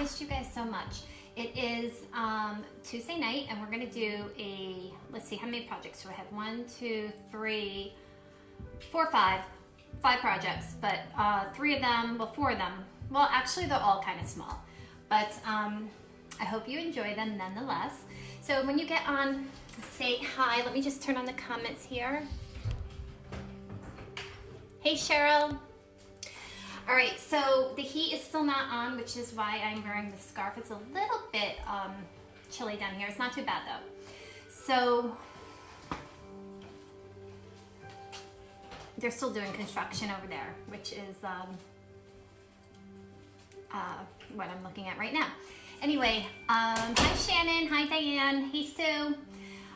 missed you guys so much. It is Tuesday night, and we're gonna do a, let's see, how many projects do I have? 1, 2, 3, 4, 5 projects, but 3 of them, well, 4 of them, well, actually they're all kind of small, but I hope you enjoy them nonetheless. So when you get on, say hi. Let me just turn on the comments here. Hey Cheryl. All right, so the heat is still not on, which is why I'm wearing the scarf. It's a little bit chilly down here. It's not too bad though. So they're still doing construction over there, which is what I'm looking at right now. Anyway, hi Shannon, hi Diane, hey Sue.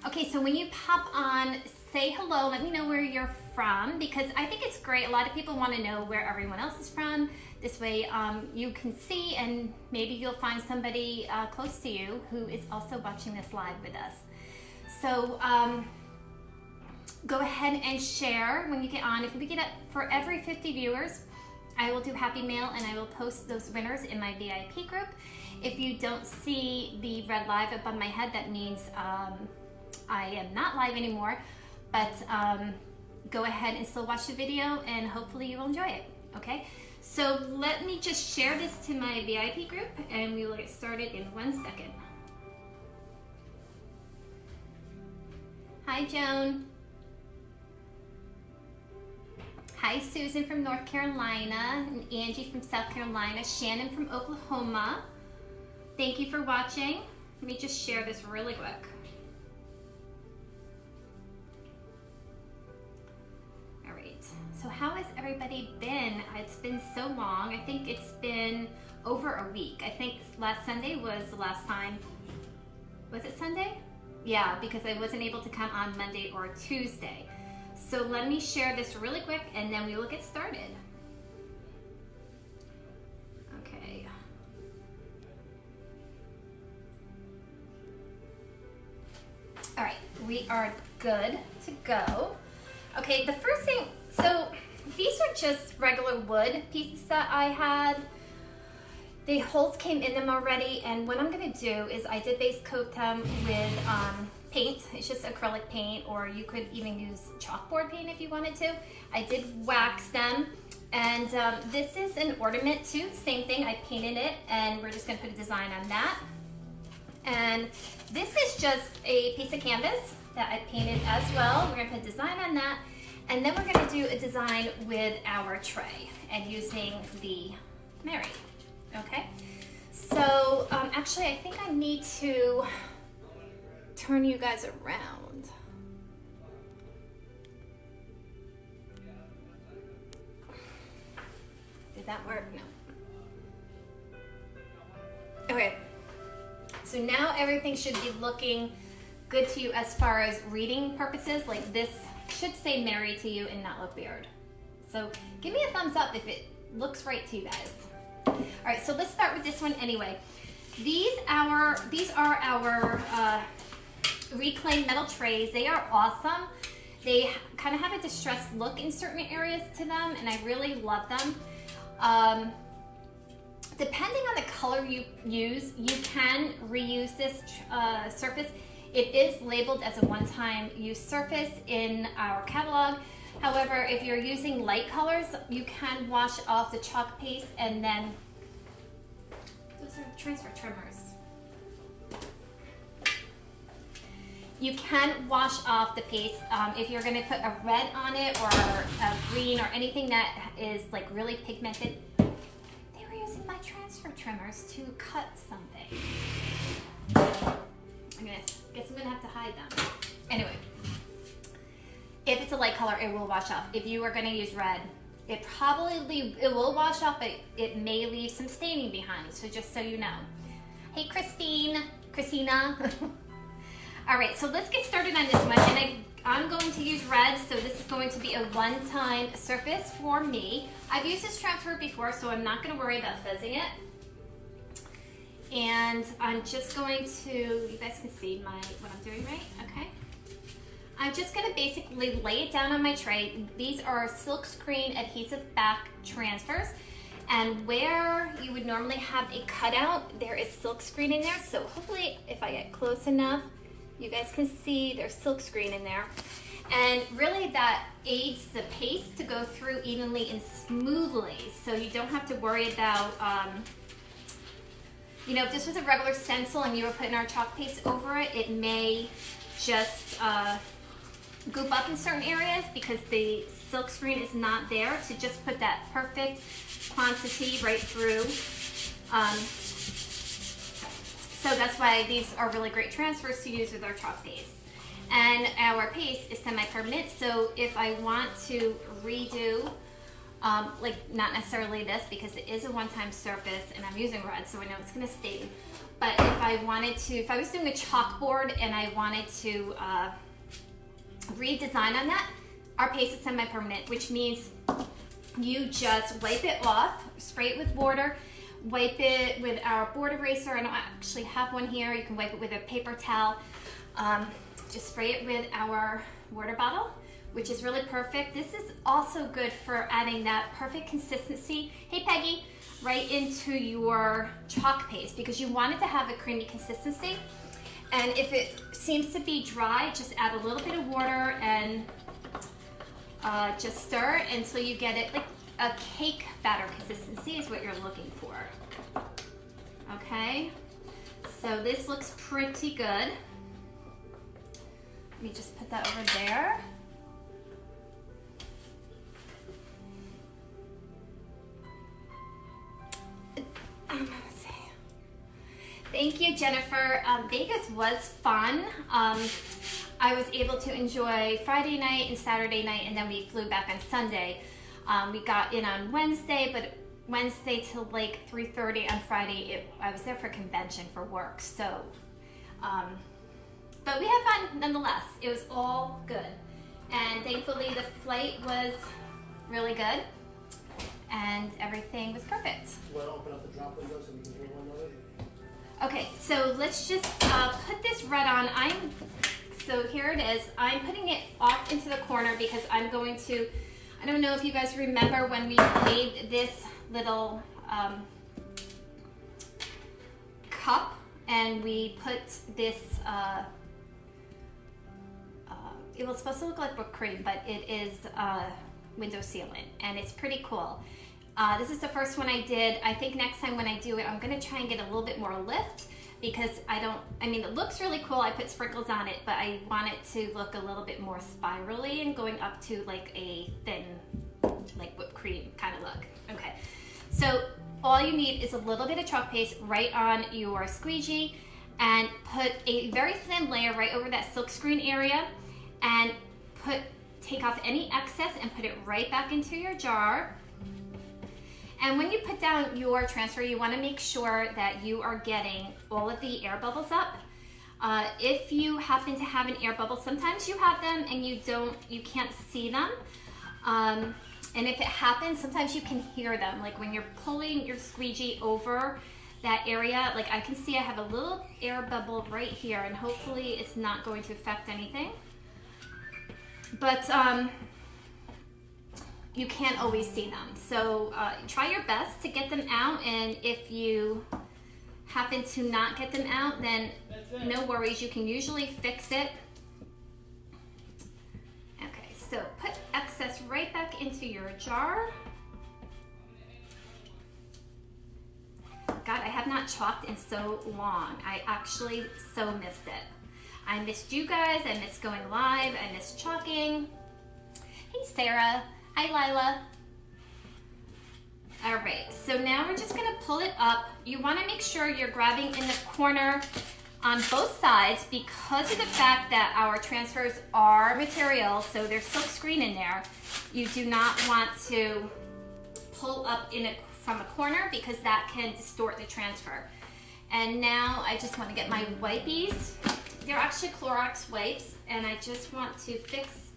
Okay, so when you pop on, say hello, let me know where you're from, because I think it's great. A lot of people want to know where everyone else is from. This way you can see, and maybe you'll find somebody close to you who is also watching this live with us. So go ahead and share when you get on. If we get up for every 50 viewers, I will do Happy Mail, and I will post those winners in my VIP group. If you don't see the red live above my head, that means I am not live anymore, but go ahead and still watch the video, and hopefully you will enjoy it, okay? So let me just share this to my VIP group, and we will get started in 1 second. Hi, Joan. Hi, Susan from North Carolina, and Angie from South Carolina, Shannon from Oklahoma. Thank you for watching. Let me just share this really quick. All right, so how has everybody been? It's been so long. I think it's been over a week. I think last Sunday was the last time. Was it Sunday? Yeah, because I wasn't able to come on Monday or Tuesday. So let me share this really quick, and then we will get started. Okay. All right, we are good to go. Okay, the first thing, so these are just regular wood pieces that I had. The holes came in them already, and what I'm gonna do is I did base coat them with paint. It's just acrylic paint, or you could even use chalkboard paint if you wanted to. I did wax them, and this is an ornament too, same thing. I painted it, and we're just gonna put a design on that. And this is just a piece of canvas that I painted as well. We're gonna put a design on that, and then we're gonna do a design with our tray and using the Mary. Okay, so actually I think I need to turn you guys around. Did that work? No. Okay, so now everything should be looking good to you as far as reading purposes. Like this should say Mary to you and not look weird. So give me a thumbs up if it looks right to you guys. All right, so let's start with this one anyway. These are our reclaimed metal trays. They are awesome. They kind of have a distressed look in certain areas to them, and I really love them. Depending on the color you use, you can reuse this surface. It is labeled as a one-time use surface in our catalog. However, if you're using light colors, you can wash off the chalk paste, and then those are transfer trimmers. You can wash off the paste if you're going to put a red on it or a green or anything that is like really pigmented. They were using my transfer trimmers to cut something. Guess I'm gonna have to hide them. Anyway. If it's a light color, it will wash off. If you are going to use red, it will wash off, but it may leave some staining behind. So just so you know. Hey, Christina. All right, so let's get started on this one. And I'm going to use red, so this is going to be a one-time surface for me. I've used this transfer before, so I'm not going to worry about fuzzing it. And I'm just going to, you guys can see what I'm doing, right? Okay. I'm just going to basically lay it down on my tray. These are silk screen adhesive back transfers. And where you would normally have a cutout, there is silk screen in there. So hopefully if I get close enough, you guys can see there's silk screen in there. And really that aids the paste to go through evenly and smoothly. So you don't have to worry about, you know, if this was a regular stencil and you were putting our chalk paste over it, it may just goop up in certain areas because the silk screen is not there to just put that perfect quantity right through. So that's why these are really great transfers to use with our chalk paste. And our paste is semi-permanent, so if I want to redo, like not necessarily this because it is a one-time surface and I'm using red so I know it's gonna stain, but if I wanted to, if I was doing a chalkboard and I wanted to redesign on that, our paste is semi-permanent, which means you just wipe it off, spray it with water, wipe it with our board eraser. I don't actually have one here. You can wipe it with a paper towel. Just spray it with our water bottle, which is really perfect. This is also good for adding that perfect consistency, hey Peggy, right into your chalk paste because you want it to have a creamy consistency. And if it seems to be dry, just add a little bit of water and just stir until you get it like a cake batter consistency is what you're looking for. Okay, so this looks pretty good. Let me just put that over there. Let's see. Thank you, Jennifer. Vegas was fun. I was able to enjoy Friday night and Saturday night, and then we flew back on Sunday. We got in on Wednesday, but Wednesday till like 3:30 on Friday, I was there for a convention for work. So, but we had fun nonetheless. It was all good. And thankfully the flight was really good and everything was perfect. You want to open up the drop window so we can hear one another? Okay, so let's just put this red on. So here it is. I'm putting it off into the corner because I'm going to, I don't know if you guys remember when we made this little cup and we put this, it was supposed to look like whipped cream, but it is window sealant and it's pretty cool. This is the first one I did. I think next time when I do it, I'm gonna try and get a little bit more lift because I mean, it looks really cool. I put sprinkles on it, but I want it to look a little bit more spirally and going up to like a thin, like whipped cream kind of look. Okay, so all you need is a little bit of chalk paste right on your squeegee and put a very thin layer right over that silk screen area and take off any excess and put it right back into your jar. And when you put down your transfer, you want to make sure that you are getting all of the air bubbles up. If you happen to have an air bubble, sometimes you have them and you can't see them. And if it happens, sometimes you can hear them. Like when you're pulling your squeegee over that area, like I can see I have a little air bubble right here and hopefully it's not going to affect anything. But you can't always see them. So try your best to get them out, and if you happen to not get them out, then no worries, you can usually fix it. Okay, so put excess right back into your jar. God, I have not chalked in so long. I actually so missed it. I missed you guys, I missed going live, I missed chalking. Hey Sarah, hi Lila. All right, so now we're just gonna pull it up. You wanna make sure you're grabbing in the corner on both sides because of the fact that our transfers are material, so there's silk screen in there. You do not want to pull up from a corner because that can distort the transfer. And now I just wanna get my wipies. They're actually Clorox wipes, and I just want to fix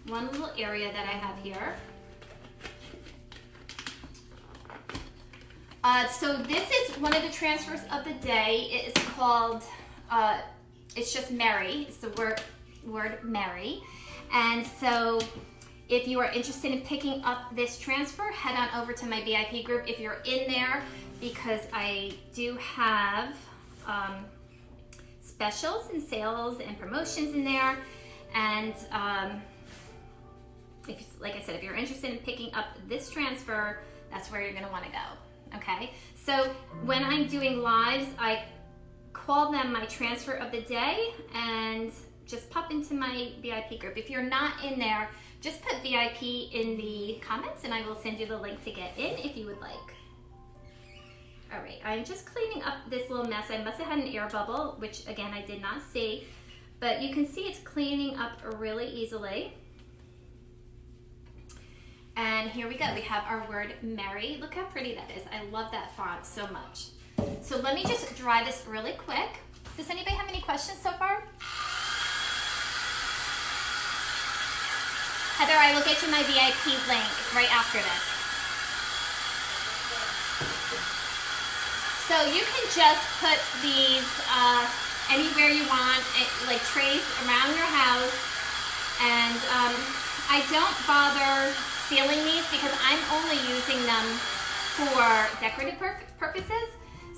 one little area that I have here. So this is one of the transfers of the day. It is called, it's just Mary. It's the word Mary. And so If you are interested in picking up this transfer, head on over to my VIP group if you're in there, because I do have specials and sales and promotions in there. And like I said, if you're interested in picking up this transfer, that's where you're gonna wanna go, okay? So when I'm doing lives, I call them my transfer of the day and just pop into my VIP group. If you're not in there, just put VIP in the comments and I will send you the link to get in if you would like. All right, I'm just cleaning up this little mess. I must have had an air bubble, which again, I did not see, but you can see it's cleaning up really easily. And here we go, we have our word Mary. Look how pretty that is. I love that font so much. So let me just dry this really quick. Does anybody have any questions so far? Heather, I will get you my VIP link right after this. So you can just put these anywhere you want, like trays around your house. And I don't bother sealing these because I'm only using them for decorative purposes.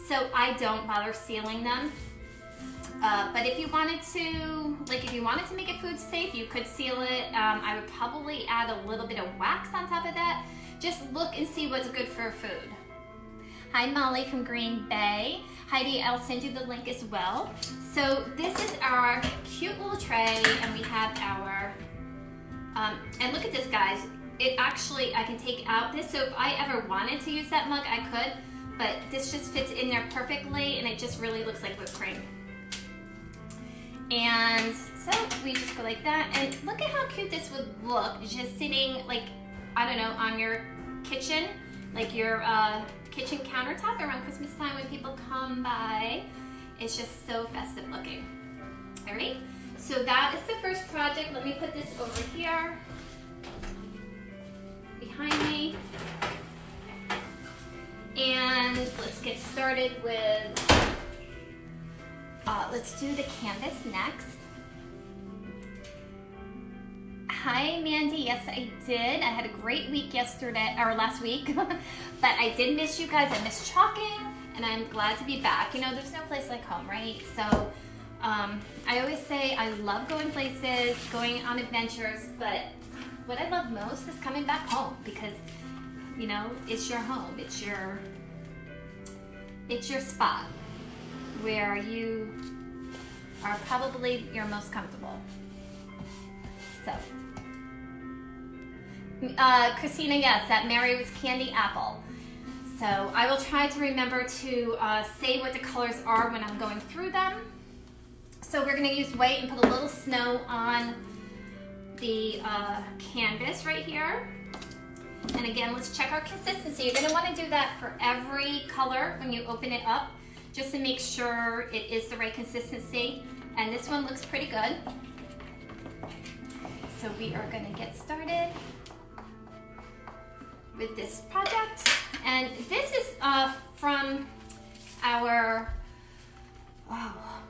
So I don't bother sealing them. But if you wanted to, make it food safe, you could seal it. I would probably add a little bit of wax on top of that. Just look and see what's good for food. Hi, Molly from Green Bay. Heidi, I'll send you the link as well. So this is our cute little tray, and we have our, and look at this, guys. It actually, I can take out this, so if I ever wanted to use that mug, I could, but this just fits in there perfectly, and it just really looks like whipped cream. And so we just go like that, and look at how cute this would look just sitting, like, I don't know, on your kitchen, like your kitchen countertop around Christmas time when people come by. It's just so festive looking. All right, so that is the first project. Let me put this over here behind me. And let's get started with, let's do the canvas next. Hi, Mandy. Yes, I did. I had a great week yesterday, or last week, but I did miss you guys. I missed chalking, and I'm glad to be back. You know, there's no place like home, right? So I always say I love going places, going on adventures, but what I love most is coming back home because, you know, it's your home. It's your spot where you are probably your most comfortable. So, Christina, yes, that Mary was candy apple. So I will try to remember to say what the colors are when I'm going through them. So we're gonna use white and put a little snow on the canvas right here. And again, let's check our consistency. You're gonna wanna do that for every color when you open it up, just to make sure it is the right consistency. And this one looks pretty good. So we are gonna get started with this project. And this is from our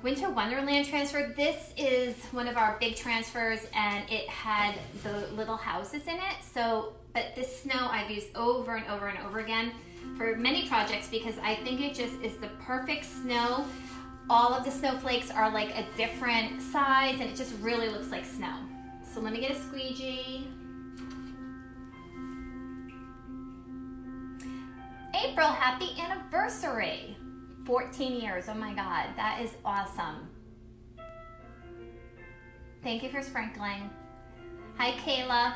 Winter Wonderland transfer. This is one of our big transfers, and it had the little houses in it. So, but this snow I've used over and over and over again for many projects because I think it just is the perfect snow. All of the snowflakes are like a different size, and it just really looks like snow. So let me get a squeegee. April, happy anniversary. 14 years, oh my God, that is awesome. Thank you for sprinkling. Hi, Kayla.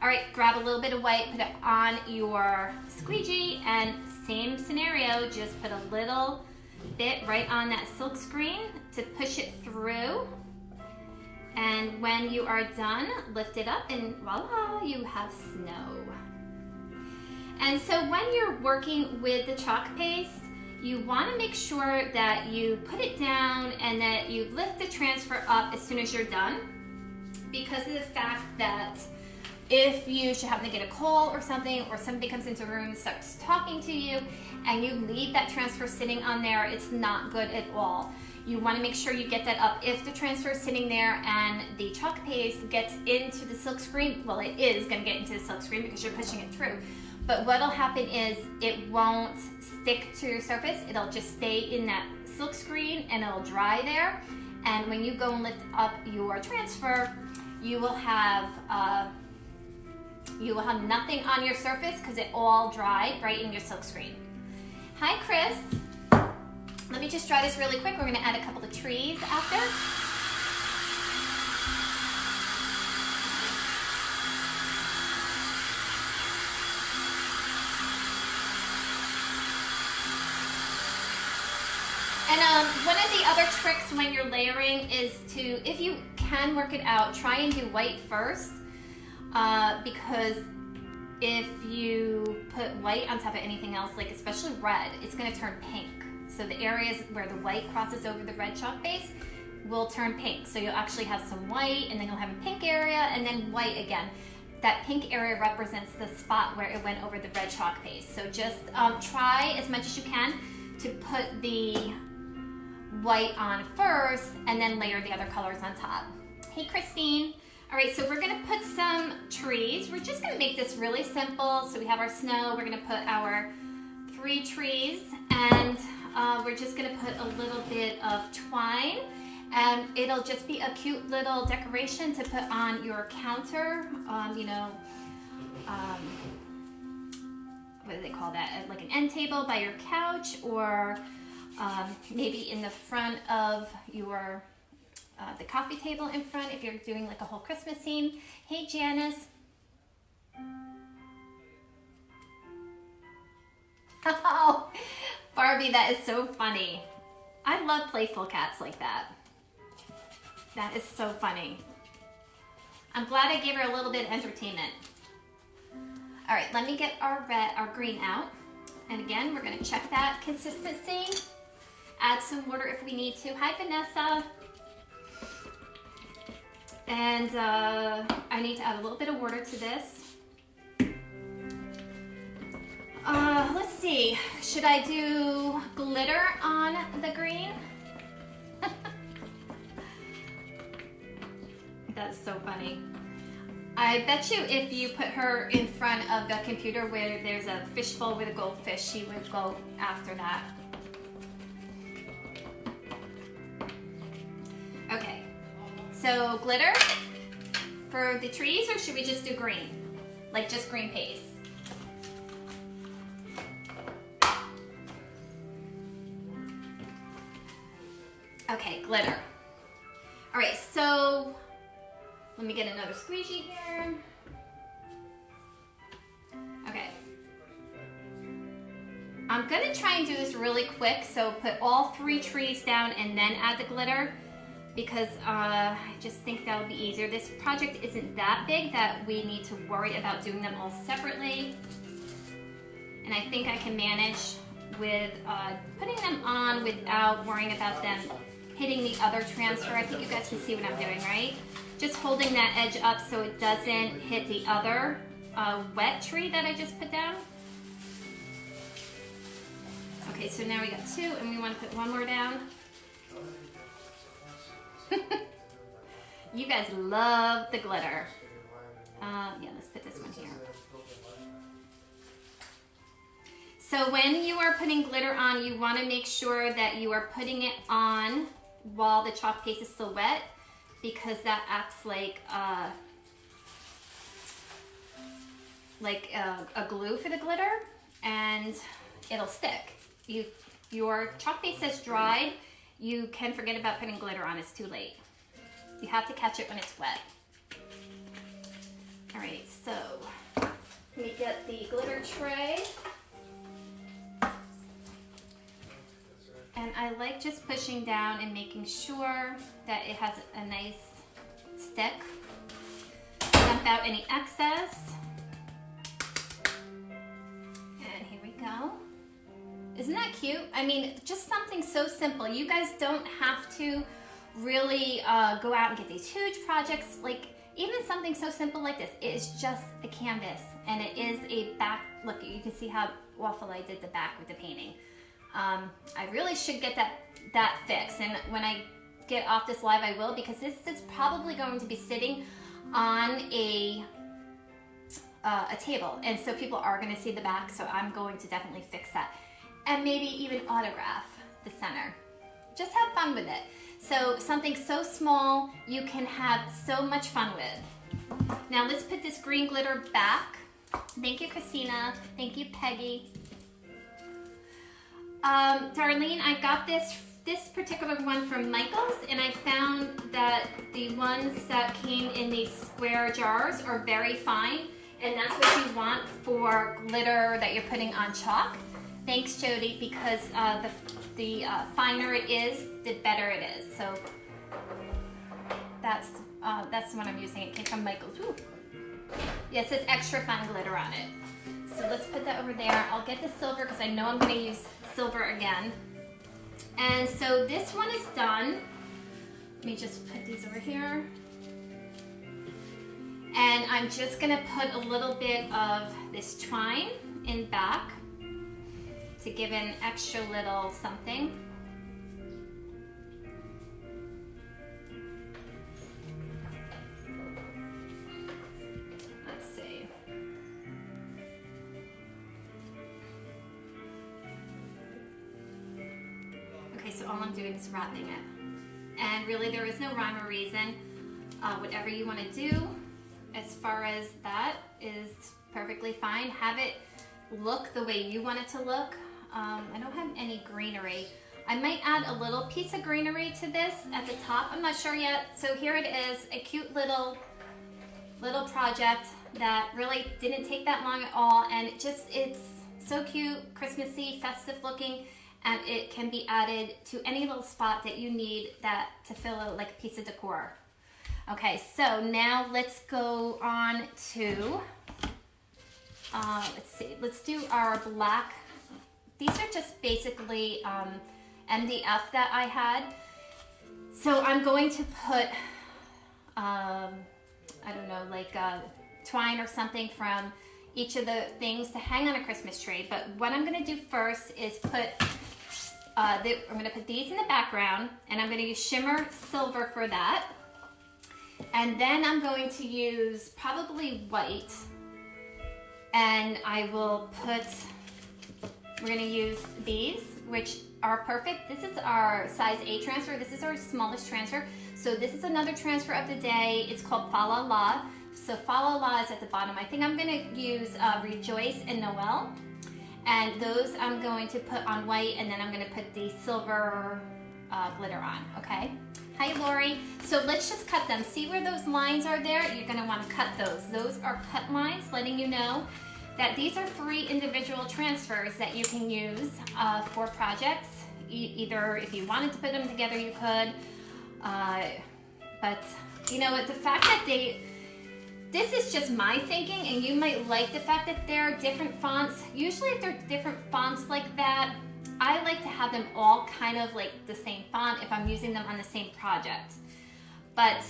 All right, grab a little bit of white, put it on your squeegee, and same scenario, just put a little bit right on that silk screen to push it through. And when you are done, lift it up and voila, you have snow. And so when you're working with the chalk paste, you want to make sure that you put it down and that you lift the transfer up as soon as you're done, because of the fact that if you should happen to get a call or something, or somebody comes into the room and starts talking to you, and you leave that transfer sitting on there, it's not good at all. You want to make sure you get that up. If the transfer is sitting there and the chalk paste gets into the silk screen, well, it is going to get into the silk screen because you're pushing it through. But what'll happen is it won't stick to your surface. It'll just stay in that silk screen and it'll dry there. And when you go and lift up your transfer, you will have nothing on your surface because it all dried right in your silk screen. Hi, Chris. Let me just dry this really quick. We're going to add a couple of trees after. And one of the other tricks when you're layering is to, if you can work it out, try and do white first, because if you put white on top of anything else, like especially red, it's going to turn pink. So the areas where the white crosses over the red chalk base will turn pink. So you'll actually have some white, and then you'll have a pink area, and then white again. That pink area represents the spot where it went over the red chalk base. So just try as much as you can to put the white on first, and then layer the other colors on top. Hey, Christine. All right, so we're gonna put some trees. We're just gonna make this really simple. So we have our snow. We're gonna put our 3 trees, and we're just gonna put a little bit of twine, and it'll just be a cute little decoration to put on your counter. What do they call that? Like an end table by your couch, or maybe in the front of your the coffee table in front if you're doing like a whole Christmas theme. Hey, Janice. Oh, Barbie, that is so funny. I love playful cats like that. That is so funny. I'm glad I gave her a little bit of entertainment. All right, let me get our green out. And again, we're gonna check that consistency. Add some water if we need to. Hi, Vanessa. And I need to add a little bit of water to this. Let's see, should I do glitter on the green? That's so funny. I bet you if you put her in front of the computer where there's a fishbowl with a goldfish, she would go after that. Okay, so glitter for the trees, or should we just do green? Like just green paste? Okay, glitter. All right, so let me get another squeegee here. Okay. I'm gonna try and do this really quick, so put all 3 trees down and then add the glitter, because I just think that'll be easier. This project isn't that big that we need to worry about doing them all separately. And I think I can manage with putting them on without worrying about them hitting the other transfer. I think you guys can see what I'm doing, right? Just holding that edge up so it doesn't hit the other wet tree that I just put down. Okay, so now we got 2, and we want to put 1 more down. You guys love the glitter. Yeah, let's put this one here. So when you are putting glitter on, you want to make sure that you are putting it on while the chalk paste is still wet, because that acts like a glue for the glitter, and it'll stick. Your chalk paste is dried, you can forget about putting glitter on. It's too late. You have to catch it when it's wet. All right, so let me get the glitter tray. And I like just pushing down and making sure that it has a nice stick. Dump out any excess. And here we go. Isn't that cute? I mean, just something so simple. You guys don't have to really go out and get these huge projects. Like, Even something so simple like this, it is just a canvas, and it is a back, look, you can see how awful I did the back with the painting. I really should get that fixed, and when I get off this live I will, because this is probably going to be sitting on a table, and so people are going to see the back, so I'm going to definitely fix that. And maybe even autograph the center. Just have fun with it. So something so small you can have so much fun with. Now let's put this green glitter back. Thank you, Christina. Thank you, Peggy. Darlene, I got this particular one from Michael's, and I found that the ones that came in these square jars are very fine, and that's what you want for glitter that you're putting on chalk. Thanks, Jody, because the finer it is, the better it is. So that's the one I'm using. It came from Michael's. Ooh. Yeah, it says extra fine glitter on it. So let's put that over there. I'll get the silver because I know I'm going to use silver again. And so this one is done. Let me just put these over here. And I'm just going to put a little bit of this twine in back to give an extra little something. Let's see. Okay, so all I'm doing is wrapping it. And really there is no rhyme or reason. Whatever you want to do as far as that is perfectly fine. Have it look the way you want it to look. I don't have any greenery. I might add a little piece of greenery to this at the top. I'm not sure yet. So here it is, a cute little project that really didn't take that long at all, and it's so cute, Christmassy, festive looking, and it can be added to any little spot that you need that to fill out like a piece of decor. Okay, so now let's go on to let's see, let's do our black. These are just basically MDF that I had. So I'm going to put, I don't know, like twine or something from each of the things to hang on a Christmas tree. But what I'm gonna do first is put, I'm gonna put these in the background, and I'm gonna use shimmer silver for that. And then I'm going to use probably white, and I will put, we're going to use these, which are perfect. This is our size 8 transfer. This is our smallest transfer. So this is another transfer of the day. It's called Fa La La. So Fa La La is at the bottom. I think I'm going to use Rejoice and Noel. And those I'm going to put on white, and then I'm going to put the silver glitter on, okay? Hi, Lori. So let's just cut them. See where those lines are there? You're going to want to cut those. Those are cut lines, letting you know that these are 3 individual transfers that you can use for projects. Either if you wanted to put them together, you could. But you know what, the fact that this is just my thinking, and you might like the fact that there are different fonts. Usually if they're different fonts like that, I like to have them all kind of like the same font if I'm using them on the same project. But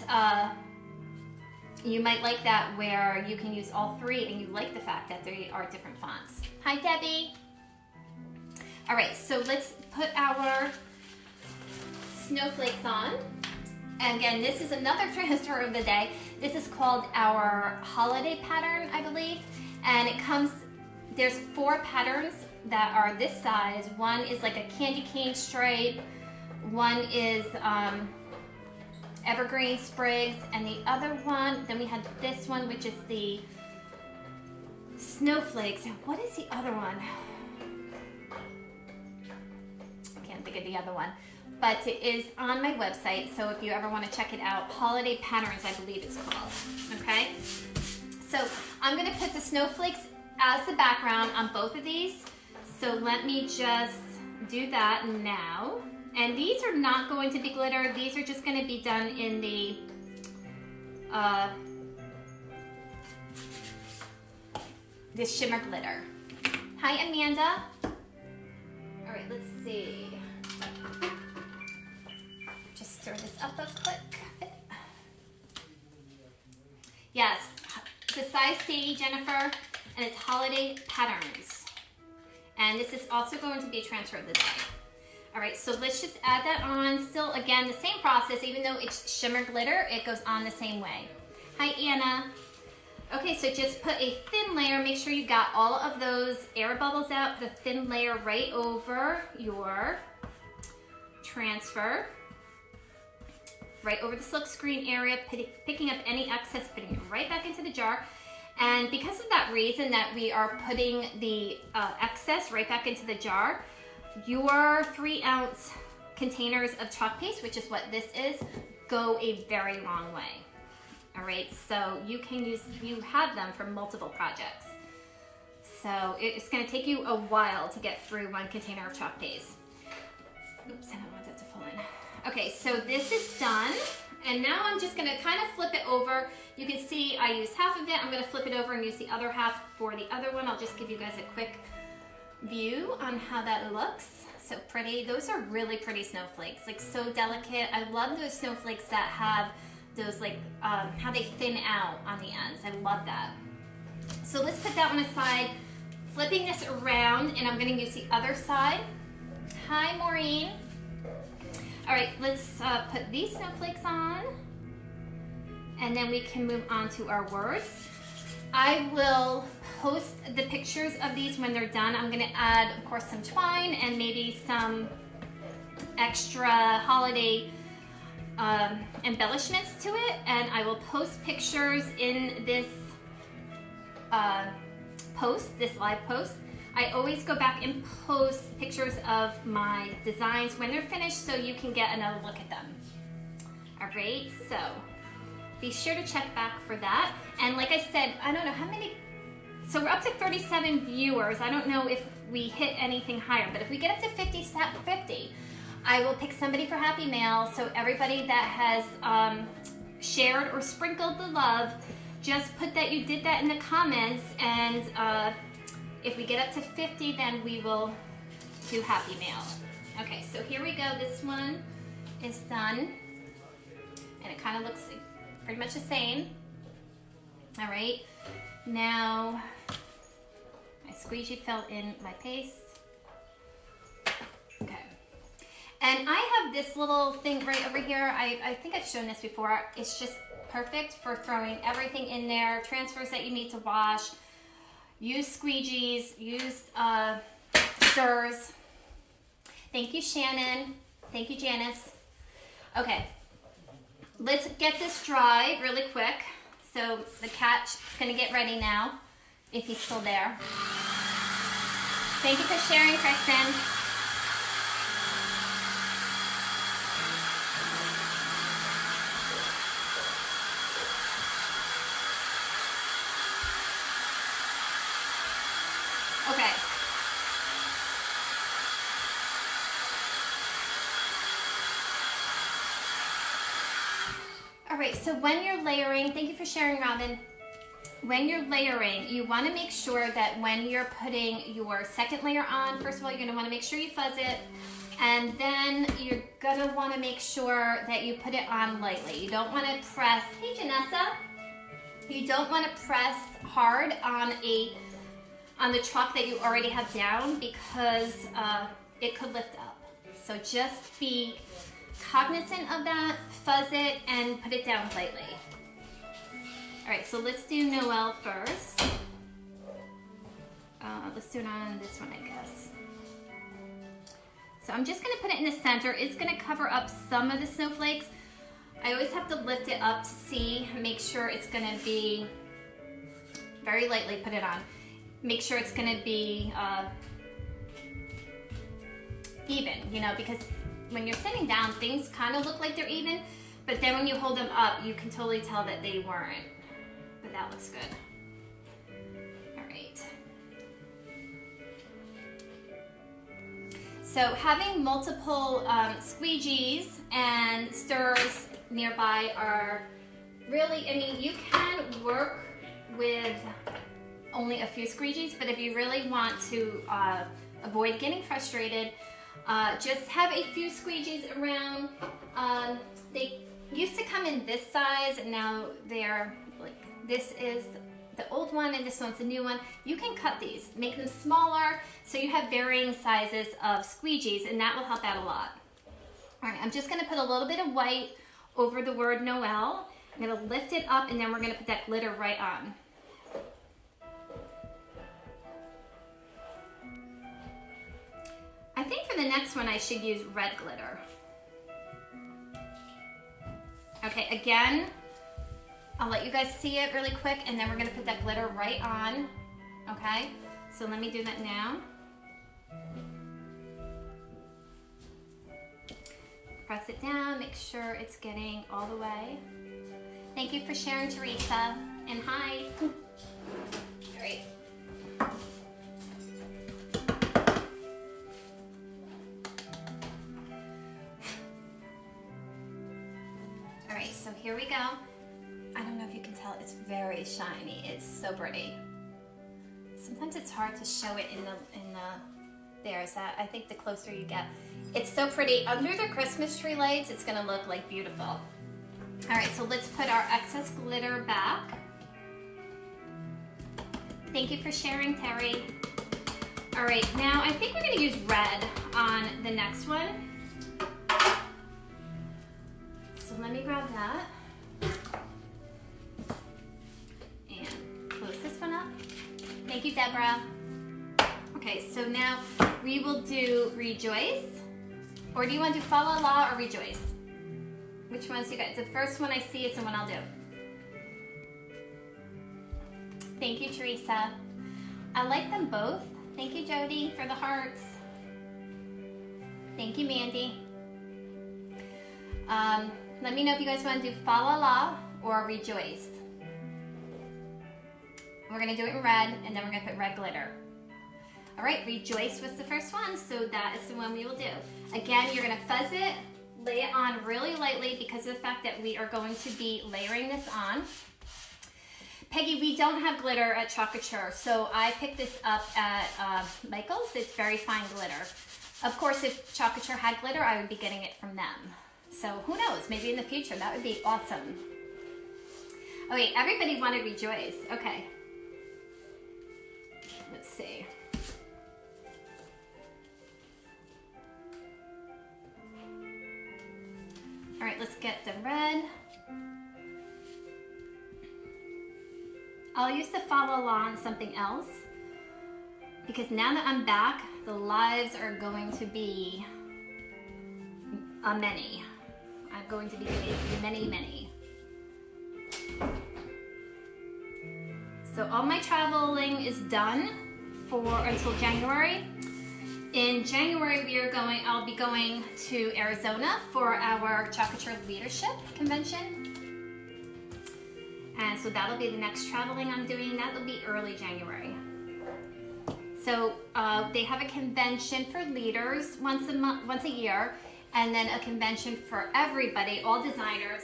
you might like that where you can use all 3 and you like the fact that they are different fonts. Hi, Debbie. All right, so let's put our snowflakes on. And again, this is another transfer of the day. This is called our holiday pattern, I believe. And it comes, there's 4 patterns that are this size. One is like a candy cane stripe. One is evergreen sprigs, and the other one, then we had this one, which is the snowflakes. And what is the other one? I can't think of the other one, but it is on my website, so if you ever want to check it out, Holiday Patterns, I believe it's called, okay? So I'm gonna put the snowflakes as the background on both of these, so let me just do that now. And these are not going to be glitter. These are just going to be done in the this shimmer glitter. Hi, Amanda. All right, let's see. Just stir this up a quick bit. Yes, it's a size C, Jennifer, and it's holiday patterns. And this is also going to be a transfer of the day. All right, so let's just add that on. Still, again, the same process. Even though it's shimmer glitter, it goes on the same way. Hi, Anna. Okay, so just put a thin layer. Make sure you got all of those air bubbles out. Put a thin layer right over your transfer. Right over the silk screen area, picking up any excess, putting it right back into the jar. And because of that reason that we are putting the excess right back into the jar, your 3-ounce containers of chalk paste, which is what this is, go a very long way. All right, so you have them for multiple projects. So it's gonna take you a while to get through 1 container of chalk paste. Oops, I don't want that to fall in. Okay, so this is done. And now I'm just gonna kind of flip it over. You can see I used half of it. I'm gonna flip it over and use the other half for the other one. I'll just give you guys a quick view on how that looks. So pretty. Those are really pretty snowflakes, like so delicate. I love those snowflakes that have those like, how they thin out on the ends. I love that. So let's put that one aside. Flipping this around, and I'm gonna use the other side. Hi, Maureen. All right, let's put these snowflakes on, and then we can move on to our words. I will post the pictures of these when they're done. I'm gonna add, of course, some twine and maybe some extra holiday embellishments to it, and I will post pictures in this this live post. I always go back and post pictures of my designs when they're finished so you can get another look at them. All right, so be sure to check back for that. And like I said, I don't know how many, so we're up to 37 viewers. I don't know if we hit anything higher, but if we get up to 50, I will pick somebody for Happy Mail. So everybody that has shared or sprinkled the love, just put that you did that in the comments, and if we get up to 50, then we will do Happy Mail. Okay, so here we go. This one is done, and it kind of looks pretty much the same. All right, now my squeegee fell in my paste. Okay, and I have this little thing right over here. I think I've shown this before. It's just perfect for throwing everything in there, transfers that you need to wash. Use squeegees, use stirs. Thank you, Shannon. Thank you, Janice. Okay, let's get this dried really quick. So the cat's gonna get ready now, if he's still there. Thank you for sharing, Kristen. Okay. All right, so when you're layering, thank you for sharing, Robin. When you're layering, you want to make sure that when you're putting your second layer on, first of all, you're going to want to make sure you fuzz it, and then you're going to want to make sure that you put it on lightly. You don't want to press, hey Janessa, you don't want to press hard on the chalk that you already have down, because it could lift up. So just be cognizant of that, fuzz it, and put it down lightly. All right, so let's do Noel first. Let's do it on this one, I guess. So I'm just gonna put it in the center. It's gonna cover up some of the snowflakes. I always have to lift it up to see, make sure it's gonna be, very lightly put it on. Make sure it's gonna be even, you know, because when you're sitting down, things kind of look like they're even, but then when you hold them up, you can totally tell that they weren't. But that looks good. All right. So having multiple squeegees and stirs nearby are really, I mean, you can work with only a few squeegees, but if you really want to avoid getting frustrated, just have a few squeegees around. They used to come in this size, and now they're this is the old one and this one's the new one. You can cut these, make them smaller, so you have varying sizes of squeegees, and that will help out a lot. All right, I'm just gonna put a little bit of white over the word Noel. I'm gonna lift it up, and then we're gonna put that glitter right on. I think for the next one I should use red glitter. Okay, again, I'll let you guys see it really quick, and then we're gonna put that glitter right on. Okay, so let me do that now. Press it down, make sure it's getting all the way. Thank you for sharing, Teresa, and hi. All right. All right, so here we go. I don't know if you can tell, it's very shiny. It's so pretty. Sometimes it's hard to show it in the there's that. I think the closer you get. It's so pretty. Under the Christmas tree lights, it's gonna look like beautiful. All right, so let's put our excess glitter back. Thank you for sharing, Terry. All right, now I think we're gonna use red on the next one. So let me grab that. And close this one up. Thank you, Deborah. Okay, so now we will do Rejoice. Or do you want to do Fa La La or Rejoice? Which ones you got? The first one I see is the one I'll do. Thank you, Teresa. I like them both. Thank you, Jody, for the hearts. Thank you, Mandy. Let me know if you guys want to do Fa La La or Rejoice. We're gonna do it in red, and then we're gonna put red glitter. All right, Rejoice was the first one, so that is the one we will do. Again, you're gonna fuzz it, lay it on really lightly because of the fact that we are going to be layering this on. Peggy, we don't have glitter at Chocolate, so I picked this up at Michael's. It's very fine glitter. Of course, if Chocolate had glitter, I would be getting it from them. So who knows, maybe in the future, that would be awesome. Okay, everybody wanted Rejoice, okay. Let's see. All right, let's get the red. I'll use the Fa La La on something else because now that I'm back, the lives are going to be many. I'm going to be doing many, many. So all my traveling is done until January. In January, I'll be going to Arizona for our Chocolate Leadership Convention. And so that'll be the next traveling I'm doing. That'll be early January. So they have a convention for leaders once a year, and then a convention for everybody, all designers,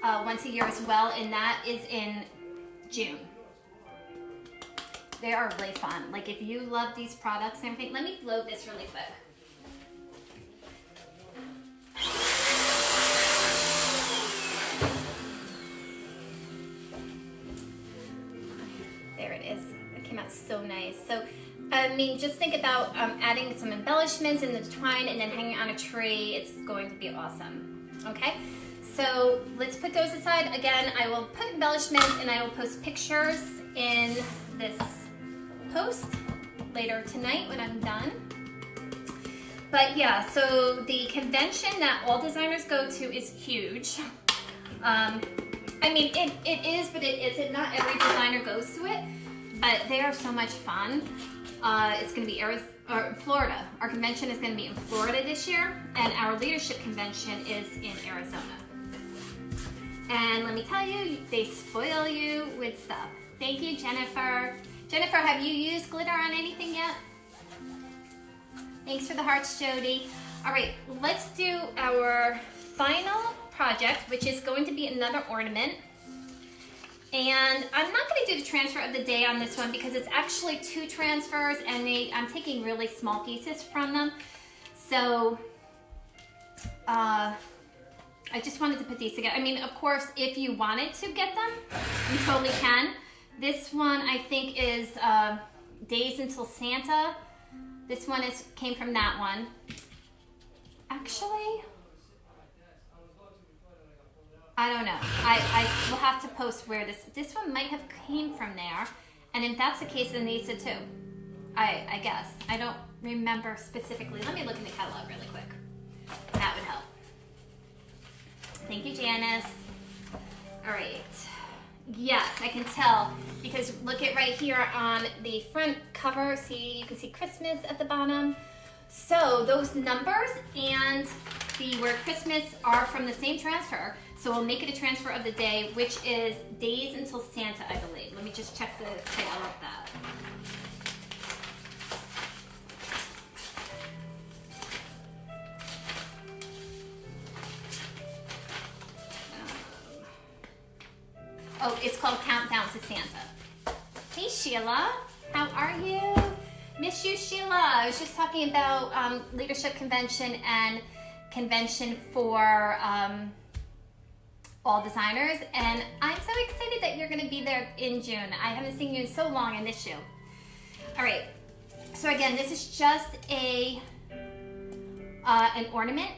once a year as well, and that is in June. They are really fun. Like if you love these products and everything, let me load this really quick. There it is. It came out so nice. So, I mean, just think about adding some embellishments in the twine and then hanging on a tree. It's going to be awesome. Okay? So let's put those aside. Again, I will put embellishments and I will post pictures in this post later tonight when I'm done. But yeah, so the convention that all designers go to is huge. I mean, it is, but it isn't. Not every designer goes to it, but they are so much fun. It's going to be Florida. Our convention is going to be in Florida this year, and our leadership convention is in Arizona. And let me tell you, they spoil you with stuff. Thank you, Jennifer. Jennifer, have you used glitter on anything yet? Thanks for the hearts, Jody. All right, let's do our final project, which is going to be another ornament. And I'm not going to do the transfer of the day on this one because it's actually 2 transfers, and I'm taking really small pieces from them. So I I just wanted to put these together. I mean, of course, if you wanted to get them, you totally can. This one I think is Days Until Santa. This one came from that one. Actually, I don't know. I will have to post where this one might have came from there. And if that's the case, then these are too. I guess. I don't remember specifically. Let me look in the catalog really quick. That would help. Thank you, Janice. All right. Yes, I can tell because look at right here on the front cover. See, you can see Christmas at the bottom. So those numbers and the word Christmas are from the same transfer. So we'll make it a transfer of the day, which is Days Until Santa, I believe. Let me just check the title of that. Oh, it's called Countdown to Santa. Hey, Sheila. How are you? Miss you, Sheila. I was just talking about Leadership Convention and Convention for all designers. And I'm so excited that you're going to be there in June. I haven't seen you in so long. I miss you. All right. So again, this is just an ornament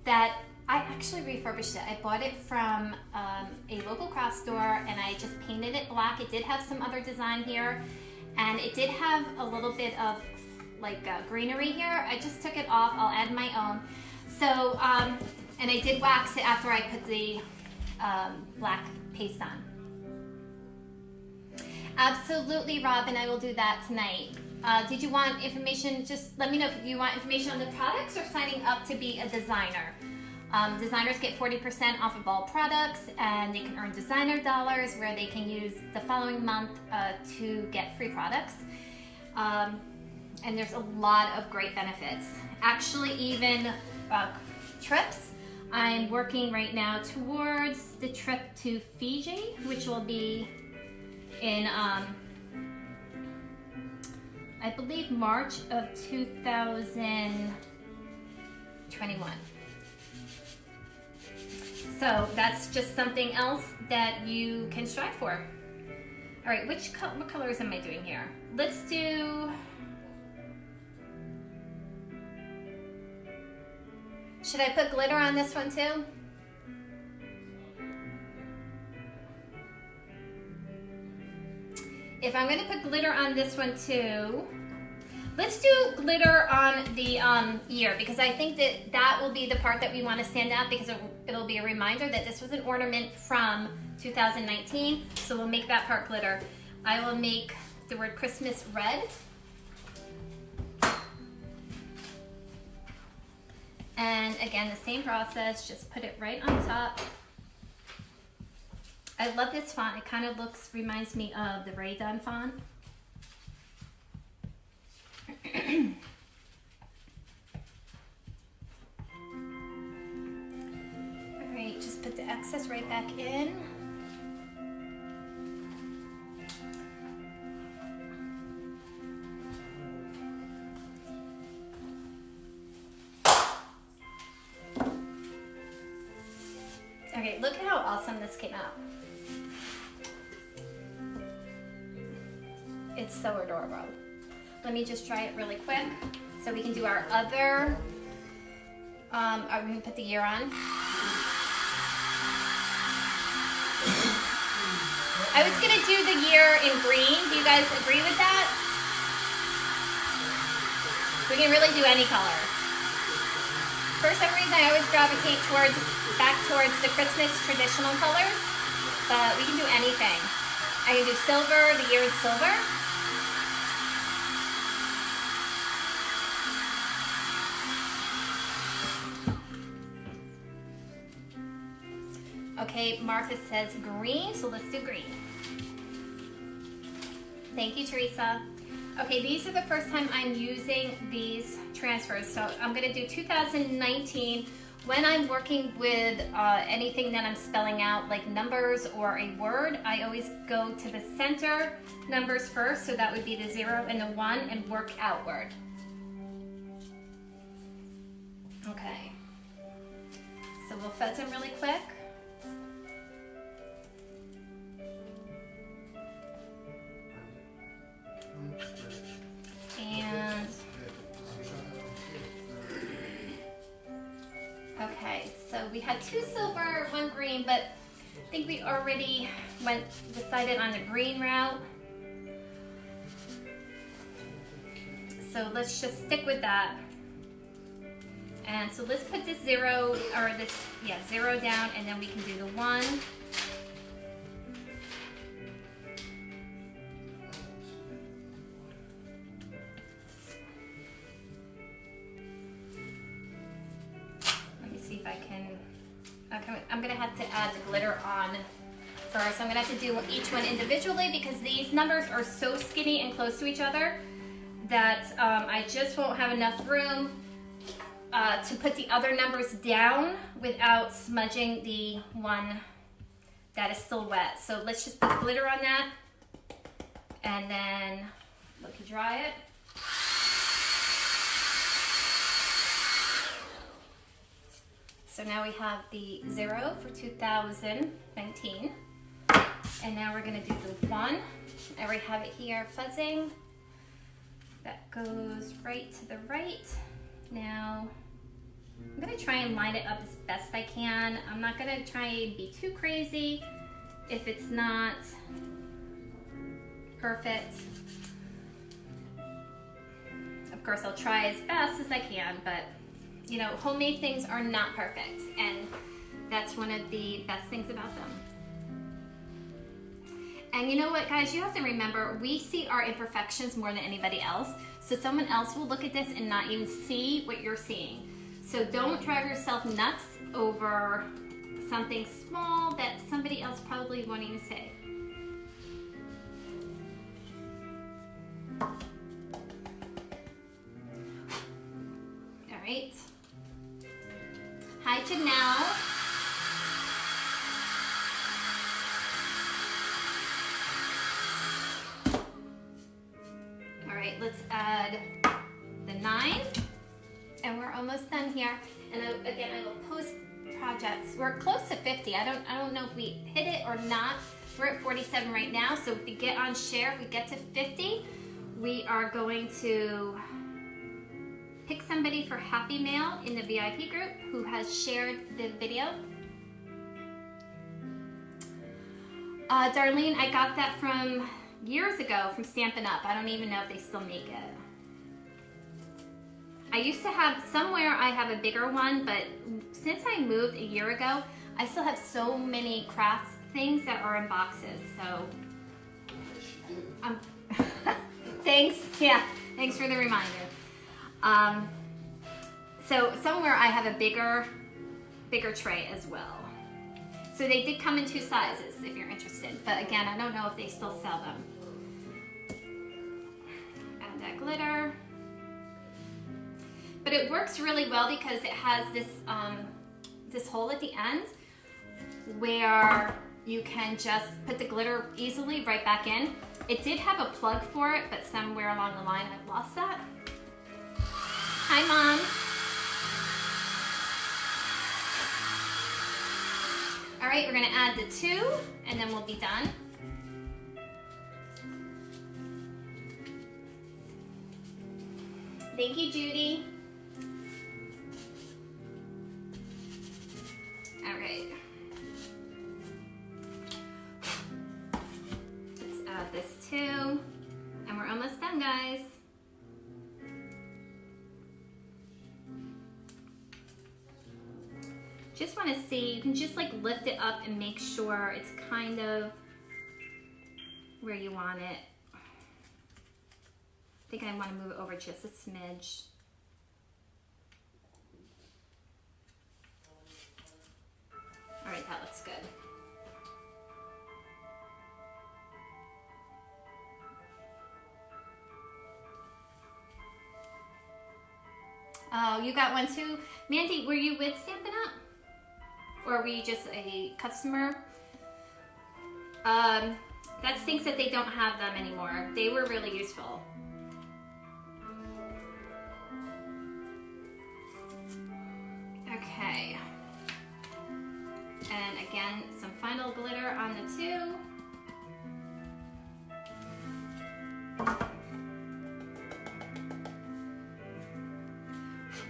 that I actually refurbished it. I bought it from a local craft store and I just painted it black. It did have some other design here and it did have a little bit of like greenery here. I just took it off. I'll add my own. So, and I did wax it after I put the black paste on. Absolutely, Robin, I will do that tonight. Did you want information? Just let me know if you want information on the products or signing up to be a designer. Designers get 40% off of all products and they can earn designer dollars where they can use the following month to get free products. And there's a lot of great benefits. Actually, even trips. I'm working right now towards the trip to Fiji, which will be in, I believe, March of 2021. So that's just something else that you can strive for. All right, what colors am I doing here? Let's do, should I put glitter on this one too? If I'm gonna put glitter on this one too, let's do glitter on the ear because I think that will be the part that we want to stand out because it'll be a reminder that this was an ornament from 2019. So we'll make that part glitter. I will make the word Christmas red. And again, the same process, just put it right on top. I love this font. It kind of reminds me of the Ray Dunn font. Alright, just put the excess right back in. Okay, look at how awesome this came out. It's so adorable. Let me just try it really quick so we can do our other, I'm going to put the ear on. I was going to do the ear in green. Do you guys agree with that? We can really do any color. For some reason, I always gravitate back towards the Christmas traditional colors, but we can do anything. I can do silver, the ear is silver. Okay, Martha says green, so let's do green. Thank you, Teresa. Okay, these are the first time I'm using these transfers. So I'm gonna do 2019. When I'm working with anything that I'm spelling out, like numbers or a word, I always go to the center numbers first. So that would be the 0 and the 1 and work outward. Okay. So we'll fuzz them really quick. And okay, so we had 2 silver, 1 green, but I think we already decided on the green route. So let's just stick with that. And so let's put this 0 down, and then we can do the 1. Let me see if I can. Okay, I'm gonna have to add the glitter on first. I'm gonna have to do each one individually because these numbers are so skinny and close to each other that I just won't have enough room to put the other numbers down without smudging the one that is still wet. So let's just put glitter on that and then let me dry it. So now we have the 0 for 2019. And now we're gonna do the 1. I already have it here fuzzing. That goes right to the right. Now, I'm gonna try and line it up as best I can. I'm not gonna try and be too crazy if it's not perfect. Of course, I'll try as best as I can, but you know, homemade things are not perfect, and that's one of the best things about them. And you know what, guys, you have to remember, we see our imperfections more than anybody else, so someone else will look at this and not even see what you're seeing. So don't drive yourself nuts over something small that somebody else probably won't even say. All right. Hi, Janelle. All right, let's add the 9. And we're almost done here. And again, I will post projects. We're close to 50. I don't know if we hit it or not. We're at 47 right now. So if we get on share, if we get to 50, we are going to pick somebody for Happy Mail in the VIP group who has shared the video. Darlene, I got that from years ago from Stampin' Up. I don't even know if they still make it. I used to have, somewhere I have a bigger one, but since I moved a year ago, I still have so many crafts things that are in boxes, so. Thanks, yeah, thanks for the reminder. So somewhere I have a bigger tray as well. So they did come in 2 sizes if you're interested, but again, I don't know if they still sell them. Add that glitter. But it works really well because it has this, this hole at the end where you can just put the glitter easily right back in. It did have a plug for it, but somewhere along the line I've lost that. Hi, Mom. All right, we're gonna add the 2 and then we'll be done. Thank you, Judy. All right. Let's add this too. And we're almost done, guys. Just want to see, you can just like lift it up and make sure it's kind of where you want it. I think I want to move it over just a smidge. All right, that looks good. Oh, you got one too? Mandy, were you with Stampin' Up? Or were you just a customer? That stinks that they don't have them anymore. They were really useful. Okay. And again, some final glitter on the two.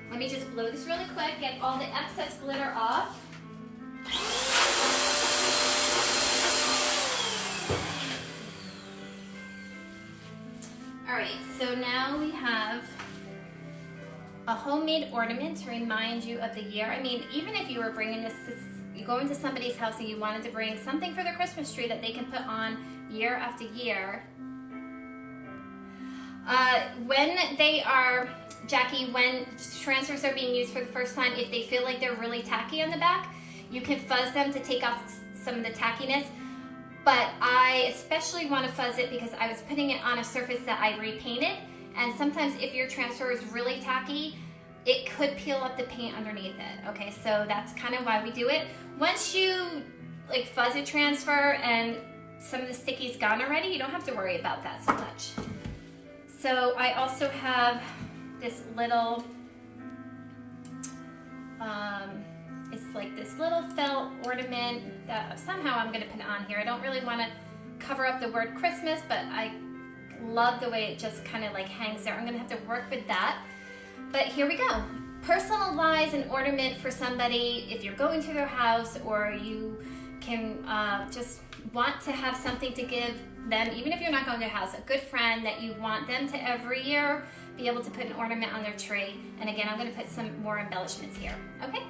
Let me just blow this really quick, get all the excess glitter off. All right, so now we have a homemade ornament to remind you of the year. I mean, even if you were bringing this, you go into somebody's house and you wanted to bring something for their Christmas tree that they can put on year after year. When they are, Jackie, when transfers are being used for the first time, if they feel like they're really tacky on the back, you can fuzz them to take off some of the tackiness. But I especially want to fuzz it because I was putting it on a surface that I repainted. And sometimes if your transfer is really tacky, it could peel up the paint underneath it. Okay, so that's kind of why we do it. Once you like fuzz a transfer and some of the sticky's gone already, you don't have to worry about that so much. So I also have this little, it's like this little felt ornament that somehow I'm gonna put on here. I don't really wanna cover up the word Christmas, but I love the way it just kind of like hangs there. I'm gonna have to work with that. But here we go. Personalize an ornament for somebody if you're going to their house, or you can just want to have something to give them, even if you're not going to their house, a good friend that you want them to every year be able to put an ornament on their tree. And again, I'm gonna put some more embellishments here, okay?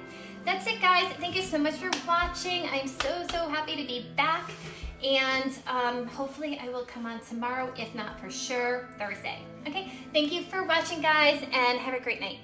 That's it, guys. Thank you so much for watching. I'm so happy to be back. And hopefully I will come on tomorrow, if not for sure Thursday. Okay, thank you for watching, guys, and have a great night.